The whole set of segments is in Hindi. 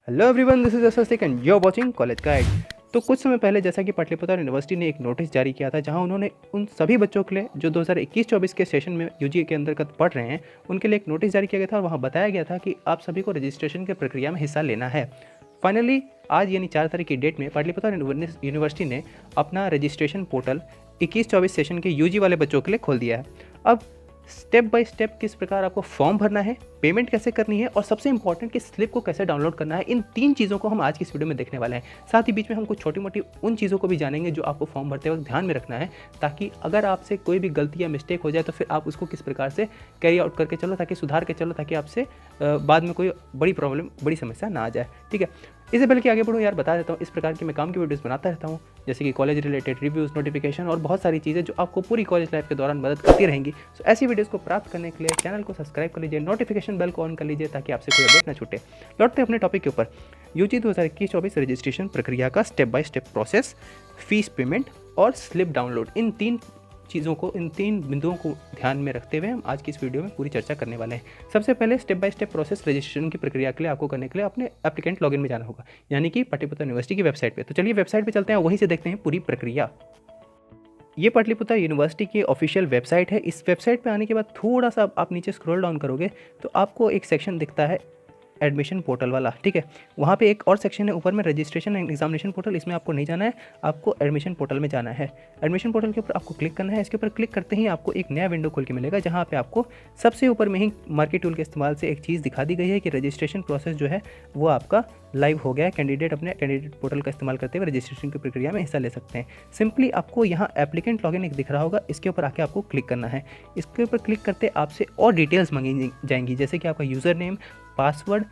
Hello everyone, this is Swastik and you are watching college guide. तो कुछ समय पहले जैसा कि पाटलिपुत्र यूनिवर्सिटी ने एक नोटिस जारी किया था, जहां उन्होंने उन सभी बच्चों के लिए जो 2021-24 के सेशन में यूजी के अंतर्गत पढ़ रहे हैं उनके लिए एक नोटिस जारी किया गया था और वहां बताया गया था कि आप सभी को रजिस्ट्रेशन की प्रक्रिया में हिस्सा लेना है। फाइनली आज यानी 4 तारीख की डेट में पाटलिपुत्र यूनिवर्सिटी ने अपना रजिस्ट्रेशन पोर्टल 21-24 सेशन के यूजी वाले बच्चों के लिए खोल दिया है। अब स्टेप बाय स्टेप किस प्रकार आपको फॉर्म भरना है, पेमेंट कैसे करनी है और सबसे इंपॉर्टेंट कि स्लिप को कैसे डाउनलोड करना है, इन 3 चीज़ों को हम आज की इस वीडियो में देखने वाले हैं। साथ ही बीच में हम कुछ छोटी मोटी उन चीज़ों को भी जानेंगे जो आपको फॉर्म भरते वक्त ध्यान में रखना है, ताकि अगर आपसे कोई भी गलती या मिस्टेक हो जाए तो फिर आप उसको किस प्रकार से कैरी आउट करके चलो, ताकि सुधार के चलो, ताकि आपसे बाद में कोई बड़ी प्रॉब्लम, बड़ी समस्या ना आ जाए। ठीक है, इससे पहले कि आगे बढ़ूँ यार, बता देता हूँ इस प्रकार की मैं काम की वीडियोस बनाता रहता हूँ, जैसे कि कॉलेज रिलेटेड रिव्यूज़, नोटिफिकेशन और बहुत सारी चीज़ें जो आपको पूरी कॉलेज लाइफ के दौरान मदद करती रहेंगी। तो ऐसी वीडियोस को प्राप्त करने के लिए चैनल को सब्सक्राइब कर लीजिए, नोटिफिकेशन बेल को ऑन कर लीजिए, ताकि आपसे कोई अपडेट ना छूटे। लौटते अपने टॉपिक के ऊपर, यूजी 2021-24 रजिस्ट्रेशन प्रक्रिया का step by step process, fees payment और स्लिप डाउनलोड, इन 3 चीज़ों को, इन 3 बिंदुओं को ध्यान में रखते हुए हम आज की इस वीडियो में पूरी चर्चा करने वाले हैं। सबसे पहले step by step process registration की प्रक्रिया के लिए आपको करने के लिए अपने एप्लीकेंट लॉगिन में जाना होगा, यानी कि पाटलिपुत्र यूनिवर्सिटी की वेबसाइट पे। तो चलिए वेबसाइट पे चलते हैं, वहीं से देखते हैं पूरी प्रक्रिया। ये पाटलिपुत्र यूनिवर्सिटी की ऑफिशियल वेबसाइट है। इस वेबसाइट पे आने के बाद थोड़ा सा आप नीचे स्क्रॉल डाउन करोगे तो आपको एक सेक्शन दिखता है एडमिशन पोर्टल वाला। ठीक है, वहाँ पे एक और सेक्शन है ऊपर में, रजिस्ट्रेशन एंड एग्जामिनेशन पोर्टल। इसमें आपको नहीं जाना है, आपको एडमिशन पोर्टल में जाना है। एडमिशन पोर्टल के ऊपर आपको क्लिक करना है। इसके ऊपर क्लिक करते ही आपको एक नया विंडो खोल के मिलेगा, जहाँ पे आपको सबसे ऊपर में ही मार्केट टूल के इस्तेमाल से एक चीज़ दिखा दी गई है कि रजिस्ट्रेशन प्रोसेस जो है वो आपका लाइव हो गया है। कैंडिडेट अपने कैंडिडेट पोर्टल का इस्तेमाल करते हुए रजिस्ट्रेशन की प्रक्रिया में हिस्सा ले सकते हैं। सिंपली आपको यहाँ एप्लीकेंट लॉगिन एक दिख रहा होगा, इसके ऊपर आके आपको क्लिक करना है। इसके ऊपर क्लिक करते आपसे और डिटेल्स मांगी जाएंगी, जैसे कि आपका यूज़र नेम, पासवर्ड।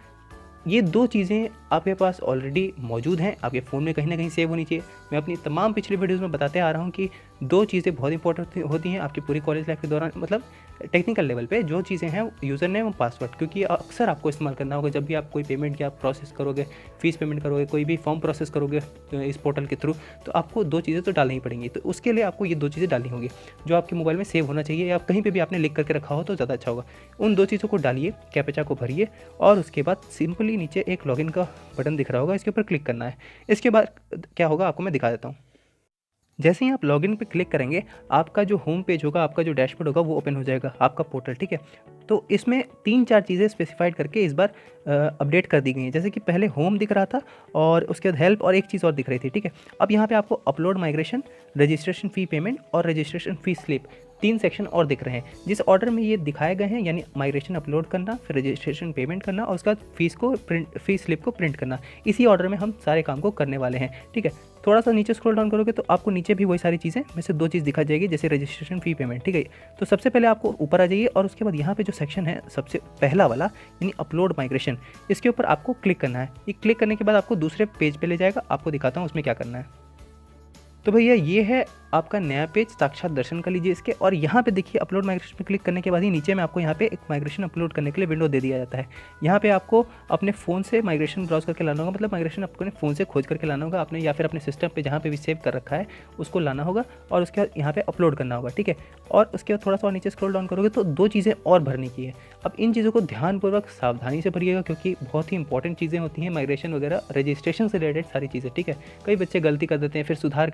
ये 2 चीज़ें आपके पास ऑलरेडी मौजूद हैं, आपके फ़ोन में कहीं ना कहीं सेव होनी चाहिए। मैं अपनी तमाम पिछली वीडियोज़ में बताते आ रहा हूँ कि 2 चीज़ें बहुत इंपॉर्टेंट होती हैं आपकी पूरी कॉलेज लाइफ के दौरान, मतलब टेक्निकल लेवल पे जो चीज़ें हैं, यूज़र नेम और पासवर्ड, क्योंकि अक्सर आपको इस्तेमाल करना होगा जब भी आप कोई पेमेंट या प्रोसेस करोगे, फीस पेमेंट करोगे, कोई भी फॉर्म प्रोसेस करोगे इस पोर्टल के थ्रू, तो आपको 2 चीज़ें तो डालनी ही पड़ेंगी। तो उसके लिए आपको ये 2 चीज़ें डालनी होगी, जो आपके मोबाइल में सेव होना चाहिए या कहीं पर भी आपने लिख करके रखा हो तो ज़्यादा अच्छा होगा। उन 2 चीज़ों को डालिए, कैप्चा को भरिए और उसके बाद सिंपली नीचे एक लॉगिन का बटन दिख रहा होगा, इसके ऊपर क्लिक करना है। इसके बाद क्या होगा आपको मैं दिखा देता हूँ। जैसे ही आप लॉगिन पे क्लिक करेंगे, आपका जो होम पेज होगा, आपका जो डैशबोर्ड होगा वो ओपन हो जाएगा, आपका पोर्टल। ठीक है, तो इसमें 3-4 चीज़ें स्पेसिफाइड करके इस बार अपडेट कर दी गई हैं। जैसे कि पहले होम दिख रहा था और उसके बाद हेल्प और एक चीज़ और दिख रही थी। ठीक है, अब यहाँ पे आपको अपलोड माइग्रेशन, रजिस्ट्रेशन फ़ी पेमेंट और रजिस्ट्रेशन फ़ी स्लिप, 3 सेक्शन और दिख रहे हैं। जिस ऑर्डर में ये दिखाए गए हैं, यानी माइग्रेशन अपलोड करना, फिर रजिस्ट्रेशन पेमेंट करना और उसके बाद फीस स्लिप को प्रिंट करना, इसी ऑर्डर में हम सारे काम को करने वाले हैं। ठीक है, थोड़ा सा नीचे स्क्रॉल डाउन करोगे तो आपको नीचे भी वही सारी चीज़ें में से 2 चीज़ दिखा जाएगी, जैसे रजिस्ट्रेशन फ़ी पेमेंट। ठीक है, तो सबसे पहले आपको ऊपर आ जाइए और उसके बाद यहाँ पे जो सेक्शन है सबसे पहला वाला, यानी अपलोड माइग्रेशन, इसके ऊपर आपको क्लिक करना है। ये क्लिक करने के बाद आपको दूसरे पेज पे ले जाएगा, आपको दिखाता हूँ उसमें क्या करना है। तो भैया ये है आपका नया पेज, साक्षात दर्शन कर लीजिए इसके। और यहाँ पे देखिए अपलोड माइग्रेशन पे क्लिक करने के बाद ही नीचे में आपको यहाँ पे एक माइग्रेशन अपलोड करने के लिए विंडो दे दिया जाता है। यहाँ पे आपको अपने फ़ोन से माइग्रेशन ब्राउज करके लाना होगा, मतलब माइग्रेशन अपने फ़ोन से खोज करके लाना होगा आपने, या फिर अपने सिस्टम पे जहाँ पे भी सेव कर रखा है उसको लाना होगा और उसके बाद यहाँ पे अपलोड करना होगा। ठीक है, और उसके बाद थोड़ा सा और नीचे स्क्रॉल डाउन करोगे तो 2 चीज़ें और भरने की है। अब इन चीज़ों को ध्यानपूर्वक सावधानी से भरिएगा, क्योंकि बहुत ही इंपॉर्टेंट चीज़ें होती हैं माइग्रेशन वगैरह, रजिस्ट्रेशन से रिलेटेड सारी चीज़ें। ठीक है, कई बच्चे गलती कर देते हैं, फिर सुधार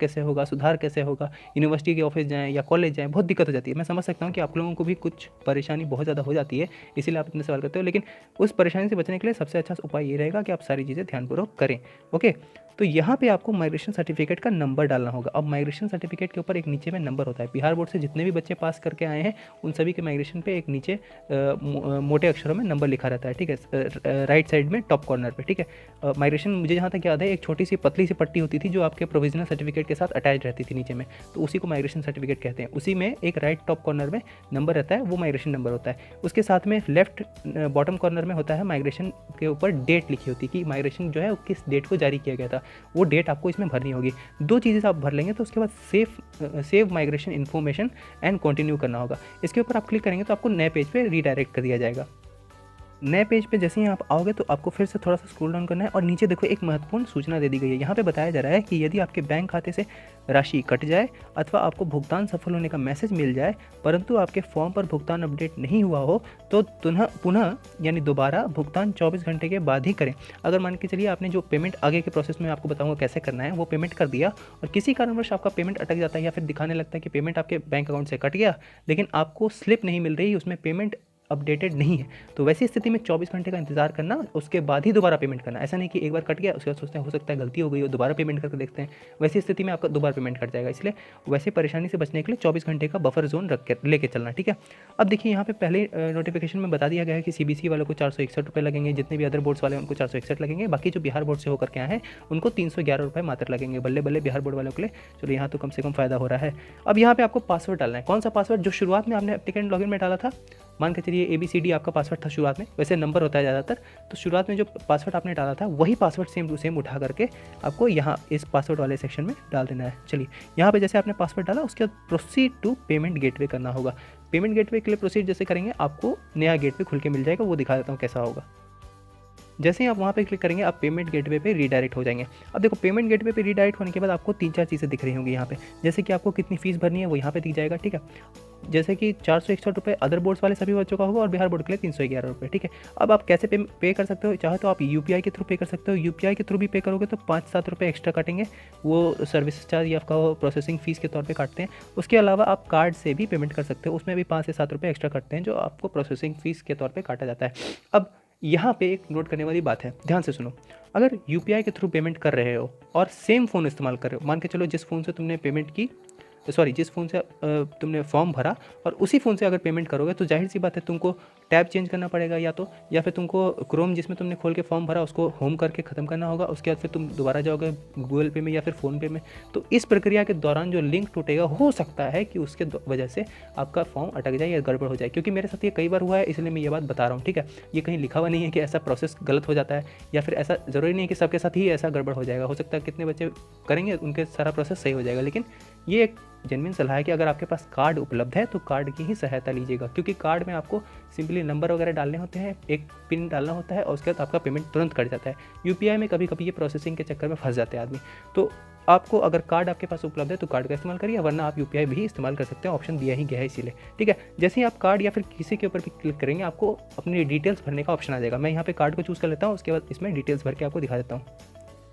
कैसे होगा, यूनिवर्सिटी के ऑफिस जाएँ या कॉलेज जाएँ, बहुत दिक्कत हो जाती है। मैं समझ सकता हूँ कि आप लोगों को भी कुछ परेशानी बहुत ज़्यादा हो जाती है, इसीलिए आप इतने सवाल करते हो, लेकिन उस परेशानी से बचने के लिए सबसे अच्छा उपाय ये रहेगा कि आप सारी चीज़ें ध्यानपूर्वक करें। ओके, तो यहाँ पे आपको माइग्रेशन सर्टिफिकेट का नंबर डालना होगा। अब माइग्रेशन सर्टिफिकेट के ऊपर एक नीचे में नंबर होता है। बिहार बोर्ड से जितने भी बच्चे पास करके आए हैं उन सभी के माइग्रेशन पे एक नीचे मोटे अक्षरों में नंबर लिखा रहता है। ठीक है, राइट साइड में टॉप कॉर्नर पे। ठीक है, माइग्रेशन मुझे जहाँ तक याद है एक छोटी सी पतली सी पट्टी होती थी जो आपके प्रोविजनल सर्टिफिकेट के साथ अटैच रहती थी नीचे में, तो उसी को माइग्रेशन सर्टिफिकेट कहते हैं। उसी में एक राइट टॉप कॉर्नर में नंबर रहता है, वो माइग्रेशन नंबर होता है। उसके साथ में लेफ्ट बॉटम कॉर्नर में होता है माइग्रेशन के ऊपर डेट लिखी होती है कि माइग्रेशन जो है वो किस डेट को जारी किया गया था, वो डेट आपको इसमें भरनी होगी। 2 चीज़ें आप भर लेंगे तो उसके बाद save migration information and continue करना होगा। इसके ऊपर आप क्लिक करेंगे तो आपको नए पेज पे रीडायरेक्ट कर दिया जाएगा। नए पेज पे जैसे ही आप आओगे तो आपको फिर से थोड़ा सा स्क्रॉल डाउन करना है और नीचे देखो एक महत्वपूर्ण सूचना दे दी गई है। यहाँ पे बताया जा रहा है कि यदि आपके बैंक खाते से राशि कट जाए अथवा आपको भुगतान सफल होने का मैसेज मिल जाए परंतु आपके फॉर्म पर भुगतान अपडेट नहीं हुआ हो तो पुनः यानी दोबारा भुगतान 24 घंटे के बाद ही करें। अगर मान के चलिए आपने जो पेमेंट आगे के प्रोसेस में आपको बताऊंगा कैसे करना है वो पेमेंट कर दिया और किसी कारणवश आपका पेमेंट अटक जाता है या फिर दिखाने लगता है कि पेमेंट आपके बैंक अकाउंट से कट गया लेकिन आपको स्लिप नहीं मिल रही, उसमें पेमेंट अपडेटेड नहीं है, तो वैसी स्थिति में 24 घंटे का इंतजार करना, उसके बाद ही दोबारा पेमेंट करना। ऐसा नहीं कि एक बार कट गया उसके बाद सोचते हैं हो सकता है गलती हो गई हो, दोबारा पेमेंट करके देखते हैं, वैसी स्थिति में आपका दोबारा पेमेंट कट जाएगा। इसलिए वैसी परेशानी से बचने के लिए 24 घंटे का बफर जोन रख के लेके चलना, ठीक है। अब देखिए यहाँ पे पहले नोटिफिकेशन में बता दिया गया है कि सीबीएसई वालों को 461 रुपये लगेंगे, जितने भी अदर बोर्ड्स वाले हैं उनको 461 लगेंगे, बाकी जो बिहार बोर्ड से होकर के आए हैं उनको 311 रुपये मात्र लगेंगे। बल्ले बल्ले बिहार बोर्ड वालों के लिए, चलो यहाँ तो कम से कम फायदा हो रहा है। अब यहाँ पे आपको पासवर्ड डालना है। कौन सा पासवर्ड? जो शुरुआत में आपने एप्लीकेंट लॉगिन में डाला था, मान के चलिए ABCD आपका पासवर्ड था शुरुआत में, वैसे नंबर होता है ज़्यादातर, तो शुरुआत में जो पासवर्ड आपने डाला था वही पासवर्ड सेम टू सेम उठा करके आपको यहाँ इस पासवर्ड वाले सेक्शन में डाल देना है। चलिए यहाँ पे जैसे आपने पासवर्ड डाला उसके बाद प्रोसीड टू पेमेंट गेटवे करना होगा। पेमेंट गेटवे के लिए प्रोसीड जैसे करेंगे आपको नया गेटवे खुल के मिल जाएगा, वो दिखा देता हूँ कैसा होगा। जैसे ही आप वहाँ पे क्लिक करेंगे आप पेमेंट गेटवे पे रीडायरेक्ट हो जाएंगे। अब देखो पेमेंट गेटवे पे रीडायरेक्ट होने के बाद आपको 3-4 चीज़ें दिख रही होंगी यहाँ पे, जैसे कि आपको कितनी फीस भरनी है वो यहाँ पे दिख जाएगा, ठीक है। जैसे कि 461 रुपये अदर बोर्ड्स वाले सभी बच्चों का होगा और बिहार बोर्ड के लिए 311 रुपये, ठीक है। अब आप कैसे पे कर सकते हो? चाहे तो आप UPI के थ्रू पे कर सकते हो। UPI के थ्रू भी पे करोगे तो 5-7 रुपये एक्स्ट्रा काटेंगे, वो सर्विस चार्ज या आपका प्रोसेसिंग फ़ीस के तौर पे काटते हैं। उसके अलावा आप कार्ड से भी पेमेंट कर सकते हो, उसमें भी 5 से 7 रुपये एक्स्ट्रा काटते हैं जो आपको प्रोसेसिंग फ़ीस के तौर पर काटा जाता है। अब यहाँ पे एक नोट करने वाली बात है, ध्यान से सुनो। अगर UPI के थ्रू पेमेंट कर रहे हो और सेम फ़ोन इस्तेमाल कर रहे हो, मान के चलो जिस फ़ोन से तुमने पेमेंट की, जिस फ़ोन से तुमने फॉर्म भरा और उसी फ़ोन से अगर पेमेंट करोगे तो जाहिर सी बात है तुमको टैब चेंज करना पड़ेगा या फिर तुमको क्रोम जिसमें तुमने खोल के फॉर्म भरा उसको होम करके ख़त्म करना होगा। उसके बाद फिर तुम दोबारा जाओगे गूगल पे में या फिर फ़ोन पे में। तो इस प्रक्रिया के दौरान जो लिंक टूटेगा हो सकता है कि उसके वजह से आपका फॉर्म अटक जाए या गड़बड़ हो जाए, क्योंकि मेरे साथ ये कई बार हुआ है, इसलिए मैं ये बात बता रहा हूँ, ठीक है। ये कहीं लिखा हुआ नहीं है कि ऐसा प्रोसेस गलत हो जाता है या फिर ऐसा ज़रूरी नहीं है कि सबके साथ ही ऐसा गड़बड़ हो जाएगा। हो सकता है कितने बच्चे करेंगे उनके सारा प्रोसेस सही हो जाएगा, लेकिन ये एक जेन्युइन सलाह है कि अगर आपके पास कार्ड उपलब्ध है तो कार्ड की ही सहायता लीजिएगा, क्योंकि कार्ड में आपको सिंपली नंबर वगैरह डालने होते हैं, एक पिन डालना होता है और उसके बाद आपका पेमेंट तुरंत कट जाता है। UPI में कभी कभी ये प्रोसेसिंग के चक्कर में फंस जाते हैं आदमी। तो आपको अगर कार्ड आपके पास उपलब्ध है तो कार्ड का इस्तेमाल करिए, वरना आप UPI भी इस्तेमाल कर सकते हैं, ऑप्शन दिया ही गया है इसीलिए, ठीक है। जैसे ही आप कार्ड या फिर किसी के ऊपर भी क्लिक करेंगे आपको अपनी डिटेल्स भरने का ऑप्शन आ जाएगा। मैं यहाँ पे कार्ड को चूज़ कर लेता हूँ, उसके बाद इसमें डिटेल्स भर के आपको दिखा देता हूँ।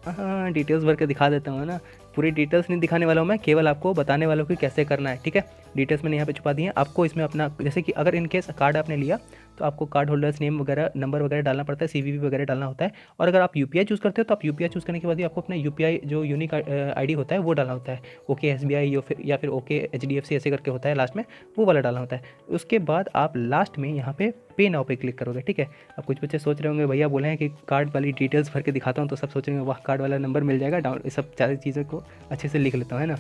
हाँ, डिटेल्स भर के दिखा देता हूँ ना, पूरी डिटेल्स नहीं दिखाने वाला हूँ मैं, केवल आपको बताने वाला हूँ कि कैसे करना है, ठीक है। डिटेल्स मैंने यहाँ पे छुपा दी है। आपको इसमें अपना, जैसे कि अगर इन केस कार्ड आपने लिया तो आपको कार्ड होल्डर्स नेम वगैरह नंबर वगैरह डालना पड़ता है, CVV वगैरह डालना होता है। और अगर आप UPI चूज़ करते हो तो आप UPI चूज़ करने के बाद ही आपको अपना UPI जो यूनिक ID होता है वो डालना होता है। ओके SBI या फिर ओके HDFC ऐसे करके होता है लास्ट में, वो वाला डालना होता है। उसके बाद आप लास्ट में यहाँ पे पे नाउ पे क्लिक करोगे, ठीक है। अब कुछ बच्चे सोच रहे होंगे भैया बोले हैं कि कार्ड वाली डिटेल्स भर के दिखाता हूँ, तो सब सोच रहे होंगे वाह कार्ड वाला नंबर मिल जाएगा, डाउन सब सारी चीज़ों को अच्छे से लिख लेता हूँ, है ना।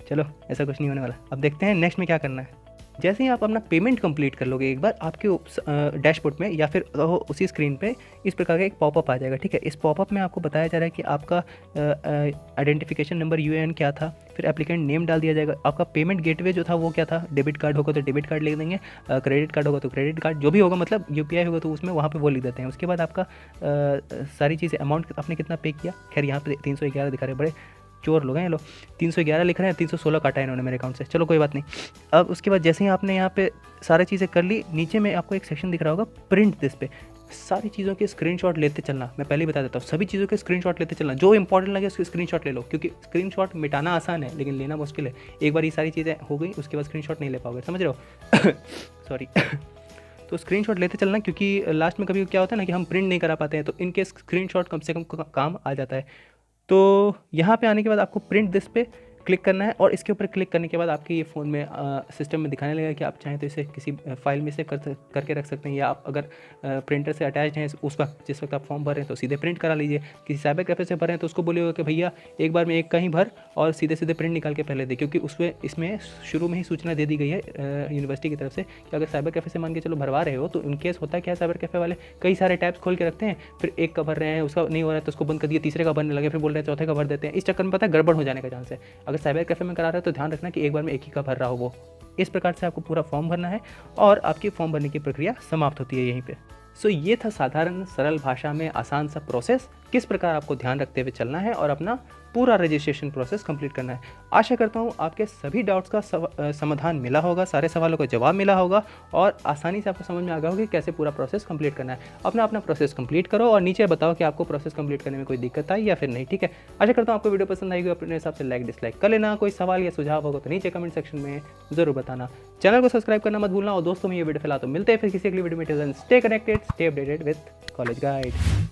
चलो ऐसा कुछ नहीं होने वाला। अब देखते हैं नेक्स्ट में क्या करना है। जैसे ही आप अपना पेमेंट कंप्लीट कर लोगे एक बार, आपके डैशबोर्ड में या फिर उसी स्क्रीन पे इस प्रकार का एक पॉपअप आ जाएगा, ठीक है। इस पॉपअप में आपको बताया जा रहा है कि आपका आइडेंटिफिकेशन नंबर UAN क्या था, फिर एप्लीकेंट नेम डाल दिया जाएगा, आपका पेमेंट गेटवे जो था वो क्या था, डेबिट कार्ड होगा तो डेबिट कार्ड लिख देंगे, क्रेडिट कार्ड होगा तो क्रेडिट कार्ड, जो भी होगा मतलब UPI होगा तो उसमें वहाँ पे वो लिख देते हैं। उसके बाद आपका सारी चीज़ें, अमाउंट आपने कितना पे किया, खैर यहाँ पे 311 दिखा रहे, बड़े चोर लोग हैं ये लोग, 311 लिख रहे हैं, 316 काटा है इन्होंने मेरे अकाउंट से, चलो कोई बात नहीं। अब उसके बाद जैसे ही आपने यहाँ पे सारी चीज़ें कर ली, नीचे में आपको एक सेक्शन दिख रहा होगा प्रिंट दिस पे, सारी चीज़ों के स्क्रीनशॉट लेते चलना। मैं पहले ही बता देता हूँ, सभी चीज़ों के स्क्रीनशॉट लेते चलना, जो इंपॉर्टेंट लगे उसके स्क्रीनशॉट ले लो, क्योंकि स्क्रीनशॉट मिटाना आसान है लेकिन लेना मुश्किल है। एक बार ये सारी चीज़ें हो गई उसके बाद स्क्रीनशॉट नहीं ले पाओगे, समझ रहे हो। सॉरी। तो स्क्रीनशॉट लेते चलना, क्योंकि लास्ट में कभी क्या होता है ना कि हम प्रिंट नहीं करा पाते हैं, तो इनके स्क्रीनशॉट कम से कम काम आ जाता है। तो यहाँ पे आने के बाद आपको प्रिंट दिस पे क्लिक करना है और इसके ऊपर क्लिक करने के बाद आपके ये फ़ोन में सिस्टम में दिखाने लगेगा कि आप चाहें तो इसे किसी फाइल में से करके रख सकते हैं, या आप अगर प्रिंटर से अटैच हैं उस वक्त जिस वक्त आप फॉर्म भर रहे हैं तो सीधे प्रिंट करा लीजिए। किसी साइबर कैफे से भर रहे हैं तो उसको बोलिएगा कि भैया एक बार में एक का ही भर और सीधे प्रिंट निकाल के पहले दे, क्योंकि इसमें शुरू में ही सूचना दे दी गई है यूनिवर्सिटी की तरफ से कि अगर साइबर कैफे से मान के चलो भरवा रहे हो तो इनकेस होता है क्या, साइबर कैफे वाले कई सारे टैब्स खोल के रखते हैं, फिर एक का भर रहे हैं उसका नहीं हो रहा है तो उसको बंद कर दिया, तीसरे का भरने लगे, फिर बोल रहे हैं चौथे का भर देते हैं। इस चक्कर में पता है गड़बड़ हो जाने का चांस है। अगर साइबर कैफे में करा रहे हो तो ध्यान रखना कि एक बार में एक ही का भर रहा हो वो। इस प्रकार से आपको पूरा फॉर्म भरना है और आपकी फॉर्म भरने की प्रक्रिया समाप्त होती है यहीं पे। सो ये था साधारण सरल भाषा में आसान सा प्रोसेस, किस प्रकार आपको ध्यान रखते हुए चलना है और अपना पूरा रजिस्ट्रेशन प्रोसेस कंप्लीट करना है। आशा करता हूँ आपके सभी डाउट्स का समाधान मिला होगा, सारे सवालों का जवाब मिला होगा और आसानी से आपको समझ में आ गया होगा कि कैसे पूरा प्रोसेस कंप्लीट करना है। अपना अपना प्रोसेस कंप्लीट करो और नीचे बताओ कि आपको प्रोसेस कंप्लीट करने में कोई दिक्कत आई या फिर नहीं। ठीक है, आशा करता हूँ आपको वीडियो पसंद आएगी। अपने हिसाब से लाइक डिसलाइक कर लेना। कोई सवाल या सुझाव होगा तो नीचे कमेंट सेक्शन में जरूर बताना। चैनल को सब्सक्राइब करना मत भूलना और दोस्तों में ये वीडियो फैला। तो मिलते हैं फिर किसी अगली वीडियो में। Stay connected, stay updated with college guide.